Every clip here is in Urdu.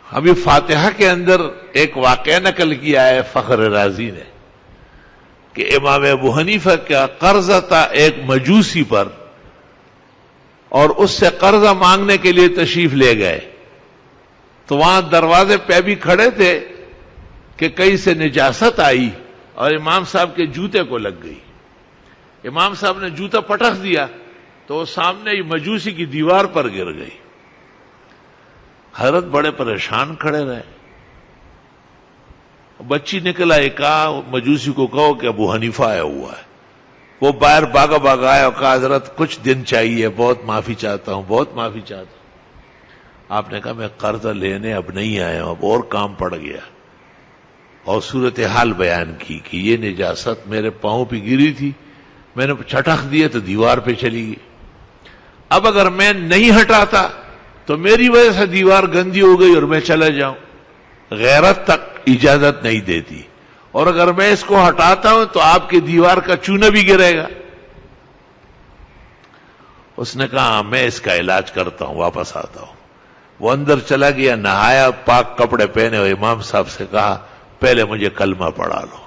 ابھی فاتحہ کے اندر ایک واقعہ نقل کیا ہے فخر رازی نے کہ امام ابو حنیفہ کا قرضہ تھا ایک مجوسی پر، اور اس سے قرضہ مانگنے کے لیے تشریف لے گئے تو وہاں دروازے پہ بھی کھڑے تھے کہ کہیں سے نجاست آئی اور امام صاحب کے جوتے کو لگ گئی. امام صاحب نے جوتا پٹخ دیا تو وہ سامنے ہی مجوسی کی دیوار پر گر گئی. حضرت بڑے پریشان کھڑے رہے. بچی نکلا، ایک مجوسی کو کہو کہ ابو حنیفہ آیا ہوا ہے. وہ باہر بھاگا بھاگا آیا اور کہا حضرت کچھ دن چاہیے، بہت معافی چاہتا ہوں، بہت معافی چاہتا ہوں. آپ نے کہا میں قرضہ لینے اب نہیں آیا ہوں، اب اور کام پڑ گیا، اور صورتحال بیان کی کہ یہ نجاست میرے پاؤں پہ گری تھی، میں نے چھٹک دیا تو دیوار پہ چلی گئی. اب اگر میں نہیں ہٹاتا تو میری وجہ سے دیوار گندی ہو گئی اور میں چلا جاؤں. غیرت تک اجازت نہیں دیتی، اور اگر میں اس کو ہٹاتا ہوں تو آپ کی دیوار کا چونا بھی گرے گا. اس نے کہا میں اس کا علاج کرتا ہوں، واپس آتا ہوں. وہ اندر چلا گیا، نہایا، پاک کپڑے پہنے اور امام صاحب سے کہا پہلے مجھے کلمہ پڑھا لو.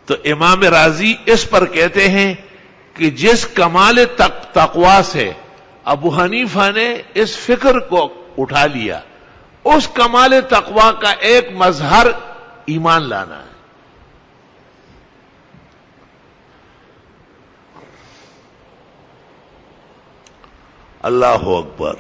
تو امام راضی اس پر کہتے ہیں کہ جس کمال تقوی سے ابو حنیفہ نے اس فکر کو اٹھا لیا، اس کمال تقوی کا ایک مظہر ایمان لانا ہے. اللہ اکبر.